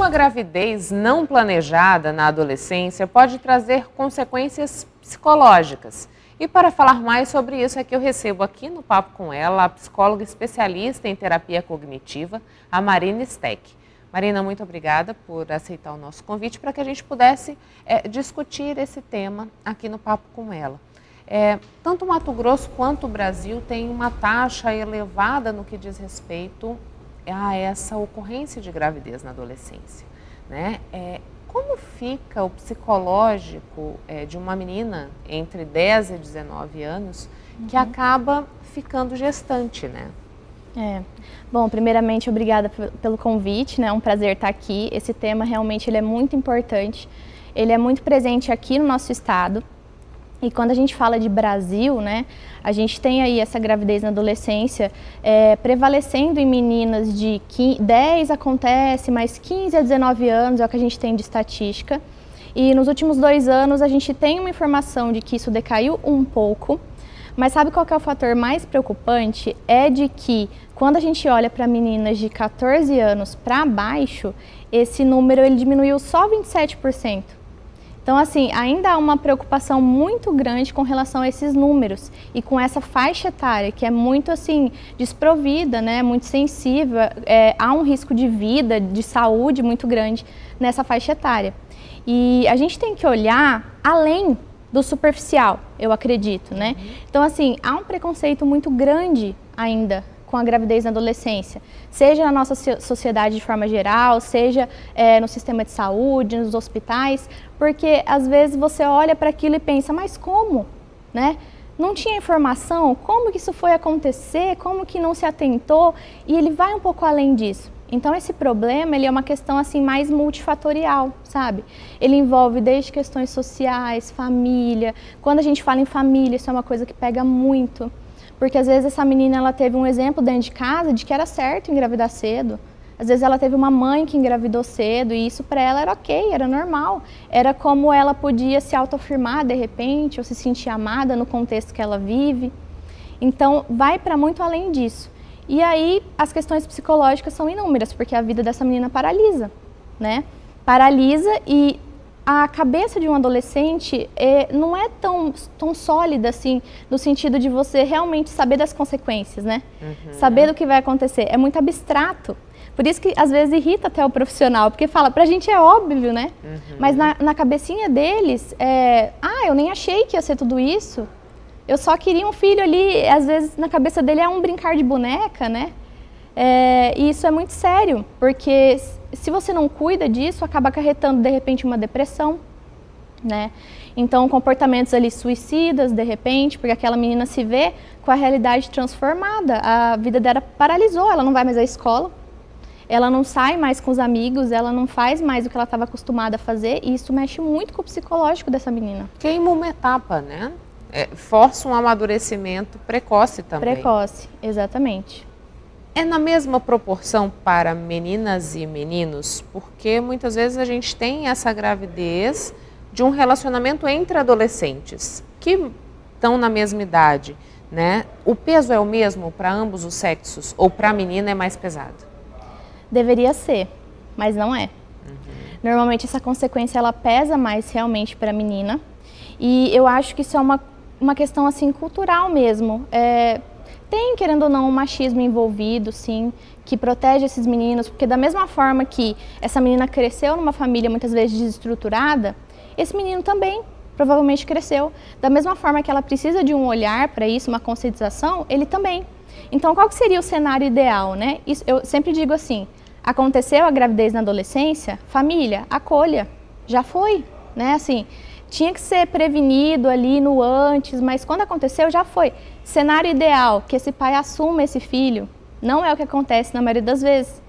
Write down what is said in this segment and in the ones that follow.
Uma gravidez não planejada na adolescência pode trazer consequências psicológicas. E para falar mais sobre isso é que eu recebo aqui no Papo com ela a psicóloga especialista em terapia cognitiva, a Marina Steck. Marina, muito obrigada por aceitar o nosso convite para que a gente pudesse discutir esse tema aqui no Papo com ela. Tanto o Mato Grosso quanto o Brasil tem uma taxa elevada no que diz respeito a essa ocorrência de gravidez na adolescência, né? Como fica o psicológico de uma menina entre 10 e 19 anos que acaba ficando gestante, né? Bom, primeiramente, obrigada pelo convite, né? É um prazer estar aqui. Esse tema realmente ele é muito importante, ele é muito presente aqui no nosso estado. E quando a gente fala de Brasil, né, a gente tem aí essa gravidez na adolescência prevalecendo em meninas de 10 acontece, mas 15 a 19 anos é o que a gente tem de estatística. E nos últimos 2 anos a gente tem uma informação de que isso decaiu um pouco, mas sabe qual que é o fator mais preocupante? É de que quando a gente olha para meninas de 14 anos para baixo, esse número ele diminuiu só 27%. Então, assim, ainda há uma preocupação muito grande com relação a esses números e com essa faixa etária, que é muito, assim, desprovida, né, muito sensível, há um risco de vida, de saúde muito grande nessa faixa etária. E a gente tem que olhar além do superficial, eu acredito, né? Então, assim, há um preconceito muito grande ainda com a gravidez na adolescência, seja na nossa sociedade de forma geral, seja no sistema de saúde, nos hospitais, porque às vezes você olha para aquilo e pensa, mas como, né? Não tinha informação, como que isso foi acontecer, como que não se atentou, e ele vai um pouco além disso. Então esse problema, ele é uma questão assim mais multifatorial, sabe? Ele envolve desde questões sociais, família. Quando a gente fala em família, isso é uma coisa que pega muito. Porque às vezes essa menina ela teve um exemplo dentro de casa de que era certo engravidar cedo. Às vezes ela teve uma mãe que engravidou cedo e isso para ela era ok, era normal. Era como ela podia se autoafirmar de repente ou se sentir amada no contexto que ela vive. Então vai para muito além disso. E aí as questões psicológicas são inúmeras, porque a vida dessa menina paralisa, né? Paralisa e a cabeça de um adolescente não é tão sólida assim, no sentido de você realmente saber das consequências, né? Saber do que vai acontecer. É muito abstrato. Por isso que às vezes irrita até o profissional, porque fala, pra gente é óbvio, né? Mas na cabecinha deles, eu nem achei que ia ser tudo isso. Eu só queria um filho ali, às vezes na cabeça dele é um brincar de boneca, né? E isso é muito sério, porque se você não cuida disso, acaba acarretando de repente uma depressão, né? Então comportamentos ali suicidas de repente, porque aquela menina se vê com a realidade transformada, a vida dela paralisou, ela não vai mais à escola, ela não sai mais com os amigos, ela não faz mais o que ela estava acostumada a fazer, e isso mexe muito com o psicológico dessa menina. Queima uma etapa, né? Força um amadurecimento precoce também. Precoce, exatamente. É na mesma proporção para meninas e meninos, porque muitas vezes a gente tem essa gravidez de um relacionamento entre adolescentes que estão na mesma idade, né? O peso é o mesmo para ambos os sexos ou para a menina é mais pesado? Deveria ser, mas não é. Normalmente essa consequência ela pesa mais realmente para a menina e eu acho que isso é uma questão assim cultural mesmo. Tem, querendo ou não, um machismo envolvido, sim, que protege esses meninos, porque da mesma forma que essa menina cresceu numa família muitas vezes desestruturada, esse menino também provavelmente cresceu. Da mesma forma que ela precisa de um olhar para isso, uma conscientização, ele também. Então, qual que seria o cenário ideal, né? Eu sempre digo assim, aconteceu a gravidez na adolescência, família, acolha, já foi, né? Assim, tinha que ser prevenido ali no antes, mas quando aconteceu já foi. Cenário ideal, que esse pai assuma esse filho, não é o que acontece na maioria das vezes.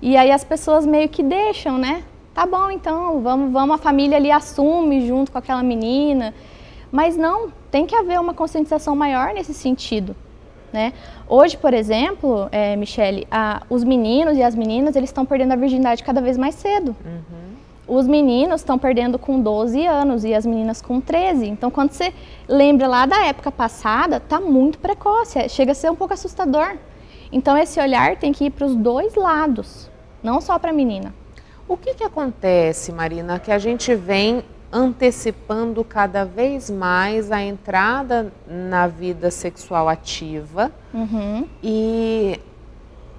E aí as pessoas meio que deixam, né? Tá bom, então, vamos, a família ali assume junto com aquela menina. Mas não, tem que haver uma conscientização maior nesse sentido, né? Hoje, por exemplo, Michele, os meninos e as meninas, eles estão perdendo a virgindade cada vez mais cedo. Os meninos estão perdendo com 12 anos e as meninas com 13. Então, quando você lembra lá da época passada, tá muito precoce, chega a ser um pouco assustador. Então, esse olhar tem que ir para os dois lados, não só para a menina. O que acontece, Marina, que a gente vem antecipando cada vez mais a entrada na vida sexual ativa e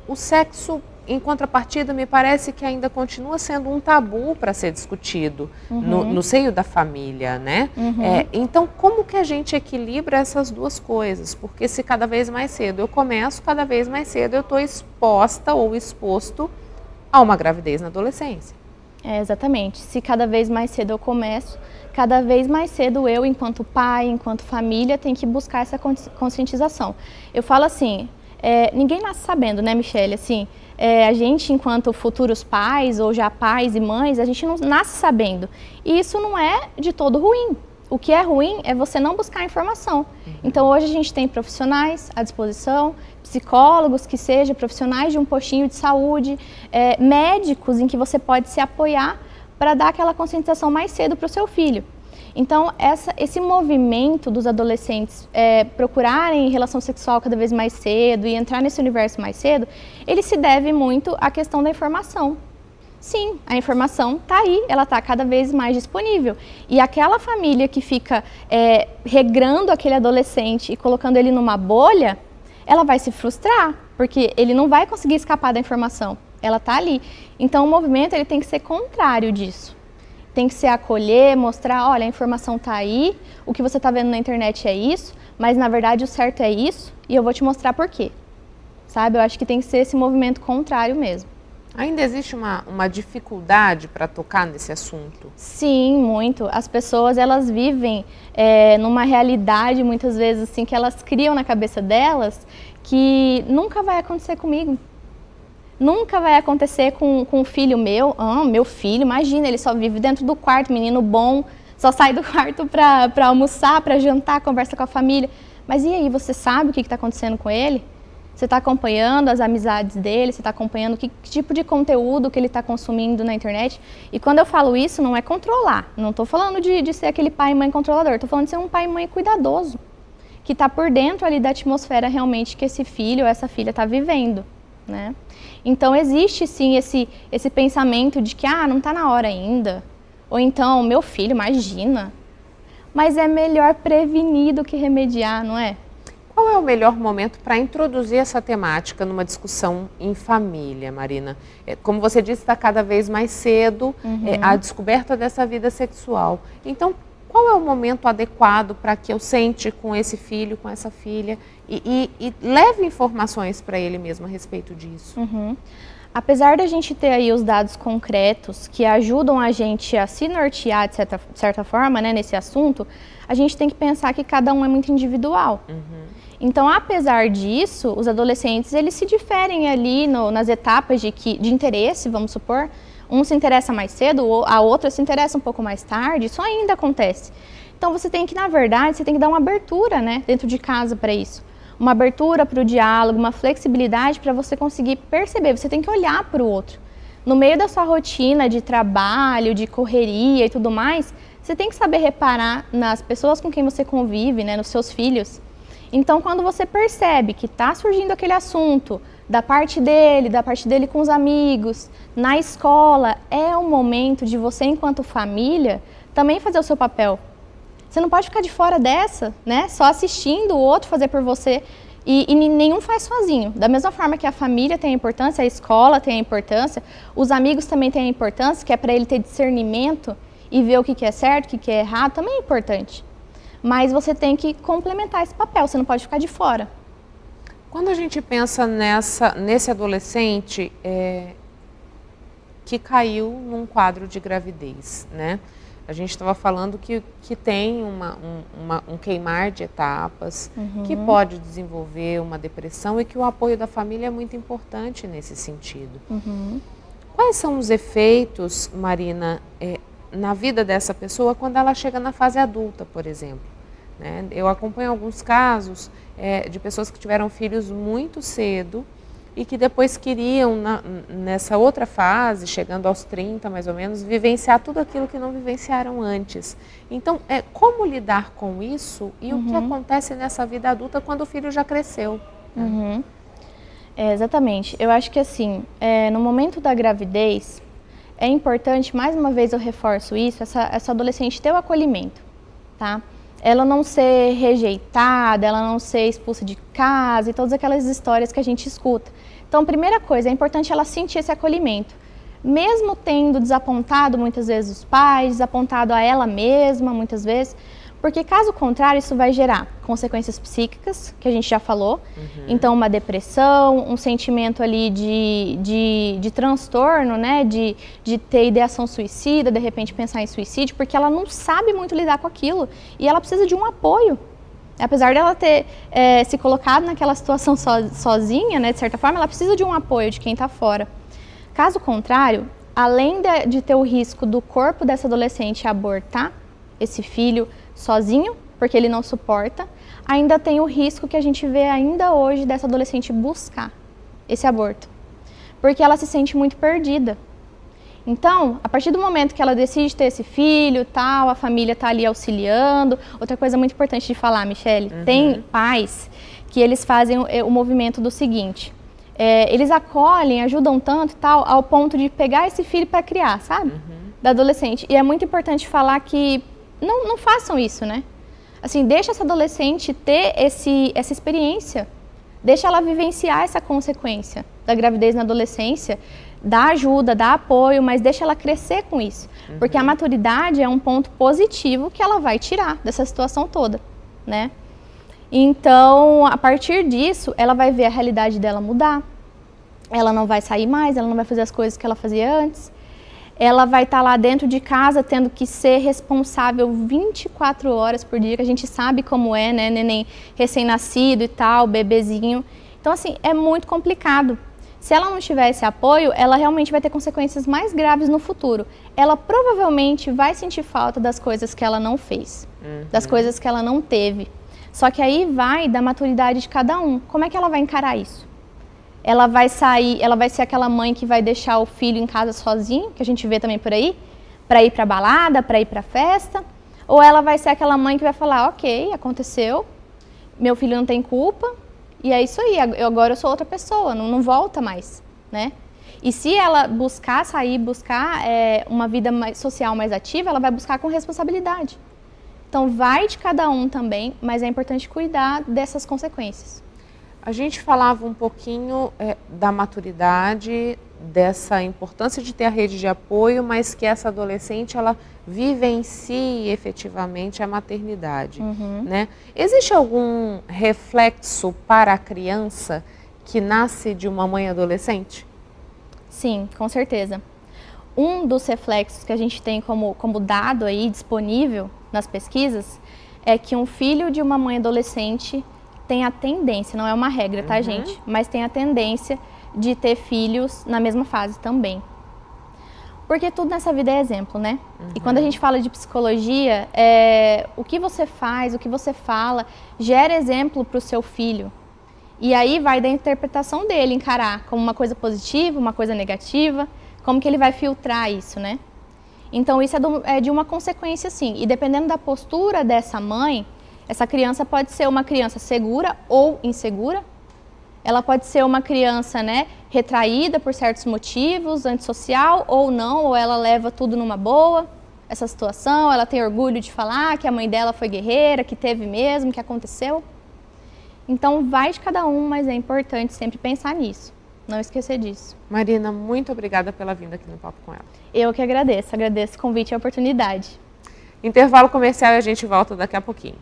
o sexo, em contrapartida, me parece que ainda continua sendo um tabu para ser discutido no seio da família, né? Então, como que a gente equilibra essas duas coisas? Porque se cada vez mais cedo eu começo, cada vez mais cedo eu estou exposta ou exposto a uma gravidez na adolescência. Exatamente. Se cada vez mais cedo eu começo, cada vez mais cedo eu, enquanto pai, enquanto família, tenho que buscar essa conscientização. Eu falo assim, ninguém nasce sabendo, né, Michele? Assim, a gente, enquanto futuros pais, ou já pais e mães, a gente não nasce sabendo. E isso não é de todo ruim. O que é ruim é você não buscar informação. Então, hoje a gente tem profissionais à disposição, psicólogos que sejam profissionais de um postinho de saúde, médicos em que você pode se apoiar para dar aquela conscientização mais cedo para o seu filho. Então, esse movimento dos adolescentes procurarem relação sexual cada vez mais cedo e entrar nesse universo mais cedo, ele se deve muito à questão da informação. Sim, a informação está aí, ela está cada vez mais disponível. E aquela família que fica regrando aquele adolescente e colocando ele numa bolha, ela vai se frustrar, porque ele não vai conseguir escapar da informação. Ela está ali. Então, o movimento ele tem que ser contrário disso. Tem que ser acolher, mostrar, olha, a informação está aí, o que você está vendo na internet é isso, mas na verdade o certo é isso e eu vou te mostrar por quê. Sabe? Eu acho que tem que ser esse movimento contrário mesmo. Ainda existe uma dificuldade para tocar nesse assunto? Sim, muito. As pessoas, elas vivem numa realidade, muitas vezes, assim, que elas criam na cabeça delas que nunca vai acontecer comigo. Nunca vai acontecer com um filho meu. Meu filho, imagina, ele só vive dentro do quarto, menino bom, só sai do quarto para almoçar, para jantar, conversa com a família. Mas e aí, você sabe o que está acontecendo com ele? Você está acompanhando as amizades dele, você está acompanhando que tipo de conteúdo que ele está consumindo na internet. E quando eu falo isso, não é controlar. Não estou falando de ser aquele pai e mãe controlador. Estou falando de ser um pai e mãe cuidadoso. Que está por dentro ali da atmosfera realmente que esse filho ou essa filha está vivendo, né? Então, existe sim esse pensamento de que, não está na hora ainda. Ou então, meu filho, imagina. Mas é melhor prevenir do que remediar, não é? Qual é o melhor momento para introduzir essa temática numa discussão em família, Marina? Como você disse, está cada vez mais cedo a descoberta dessa vida sexual. Então, qual é o momento adequado para que eu sente com esse filho, com essa filha e leve informações para ele mesmo a respeito disso? Apesar da gente ter aí os dados concretos que ajudam a gente a se nortear de certa forma, né, nesse assunto, a gente tem que pensar que cada um é muito individual. Então, apesar disso, os adolescentes, eles se diferem ali nas etapas de interesse, vamos supor. Um se interessa mais cedo, a outra se interessa um pouco mais tarde, isso ainda acontece. Então, você tem que, na verdade, você tem que dar uma abertura, né, dentro de casa para isso. Uma abertura para o diálogo, uma flexibilidade para você conseguir perceber, você tem que olhar para o outro. No meio da sua rotina de trabalho, de correria e tudo mais, você tem que saber reparar nas pessoas com quem você convive, né, nos seus filhos. Então, quando você percebe que está surgindo aquele assunto da parte dele com os amigos, na escola, é o momento de você, enquanto família, também fazer o seu papel. Você não pode ficar de fora dessa, né? Só assistindo o outro fazer por você e nenhum faz sozinho. Da mesma forma que a família tem a importância, a escola tem a importância, os amigos também têm a importância, que é para ele ter discernimento e ver o que é certo, o que é errado, também é importante. Mas você tem que complementar esse papel, você não pode ficar de fora. Quando a gente pensa nesse adolescente que caiu num quadro de gravidez, né? A gente estava falando que tem um queimar de etapas, que pode desenvolver uma depressão e que o apoio da família é muito importante nesse sentido. Quais são os efeitos, Marina, na vida dessa pessoa quando ela chega na fase adulta, por exemplo? Né? Eu acompanho alguns casos de pessoas que tiveram filhos muito cedo e que depois queriam, nessa outra fase, chegando aos 30 mais ou menos, vivenciar tudo aquilo que não vivenciaram antes. Então, como lidar com isso e o que acontece nessa vida adulta quando o filho já cresceu? Exatamente. Eu acho que assim, no momento da gravidez, é importante, mais uma vez eu reforço isso, essa adolescente ter o acolhimento, tá? Ela não ser rejeitada, ela não ser expulsa de casa e todas aquelas histórias que a gente escuta. Então, primeira coisa, é importante ela sentir esse acolhimento. Mesmo tendo desapontado muitas vezes os pais, desapontado a ela mesma muitas vezes, porque caso contrário isso vai gerar consequências psíquicas, que a gente já falou, então uma depressão, um sentimento ali de transtorno, né, de ter ideação suicida, de repente pensar em suicídio, porque ela não sabe muito lidar com aquilo e ela precisa de um apoio. Apesar dela ter se colocado naquela situação sozinha, né, de certa forma, ela precisa de um apoio de quem está fora. Caso contrário, além de ter o risco do corpo dessa adolescente abortar esse filho sozinho, porque ele não suporta, ainda tem o risco que a gente vê ainda hoje dessa adolescente buscar esse aborto, porque ela se sente muito perdida. Então, a partir do momento que ela decide ter esse filho, tal, a família está ali auxiliando. Outra coisa muito importante de falar, Michele, tem pais que eles fazem o movimento do seguinte, eles acolhem, ajudam tanto e tal, ao ponto de pegar esse filho para criar, sabe? Da adolescente. E é muito importante falar que não façam isso, né? Assim, deixa essa adolescente ter essa experiência, deixa ela vivenciar essa consequência da gravidez na adolescência, dá ajuda, dá apoio, mas deixa ela crescer com isso. Porque a maturidade é um ponto positivo que ela vai tirar dessa situação toda, né? Então, a partir disso, ela vai ver a realidade dela mudar, ela não vai sair mais, ela não vai fazer as coisas que ela fazia antes, ela vai estar lá dentro de casa tendo que ser responsável 24 horas por dia, que a gente sabe como é, né, neném recém-nascido e tal, bebezinho. Então, assim, é muito complicado. Se ela não tiver esse apoio, ela realmente vai ter consequências mais graves no futuro. Ela provavelmente vai sentir falta das coisas que ela não fez, das coisas que ela não teve. Só que aí vai da maturidade de cada um. Como é que ela vai encarar isso? Ela vai sair, ela vai ser aquela mãe que vai deixar o filho em casa sozinho, que a gente vê também por aí, para ir para balada, para ir para festa, ou ela vai ser aquela mãe que vai falar, ok, aconteceu, meu filho não tem culpa, e é isso aí, agora eu sou outra pessoa, não volta mais, né? E se ela buscar sair, buscar uma vida social mais ativa, ela vai buscar com responsabilidade. Então vai de cada um também, mas é importante cuidar dessas consequências. A gente falava um pouquinho da maturidade, dessa importância de ter a rede de apoio, mas que essa adolescente, ela vivencie efetivamente a maternidade, né? Existe algum reflexo para a criança que nasce de uma mãe adolescente? Sim, com certeza. Um dos reflexos que a gente tem como dado aí disponível nas pesquisas é que um filho de uma mãe adolescente tem a tendência, não é uma regra, tá, gente? Mas tem a tendência de ter filhos na mesma fase também. Porque tudo nessa vida é exemplo, né? E quando a gente fala de psicologia, o que você faz, o que você fala, gera exemplo para o seu filho. E aí vai da interpretação dele, encarar como uma coisa positiva, uma coisa negativa, como que ele vai filtrar isso, né? Então isso é de uma consequência, sim. E dependendo da postura dessa mãe, essa criança pode ser uma criança segura ou insegura. Ela pode ser uma criança, né, retraída por certos motivos, antissocial ou não, ou ela leva tudo numa boa, essa situação, ela tem orgulho de falar que a mãe dela foi guerreira, que teve mesmo, que aconteceu. Então vai de cada um, mas é importante sempre pensar nisso, não esquecer disso. Marina, muito obrigada pela vinda aqui no Papo com Ela. Eu que agradeço o convite e a oportunidade. Intervalo comercial e a gente volta daqui a pouquinho.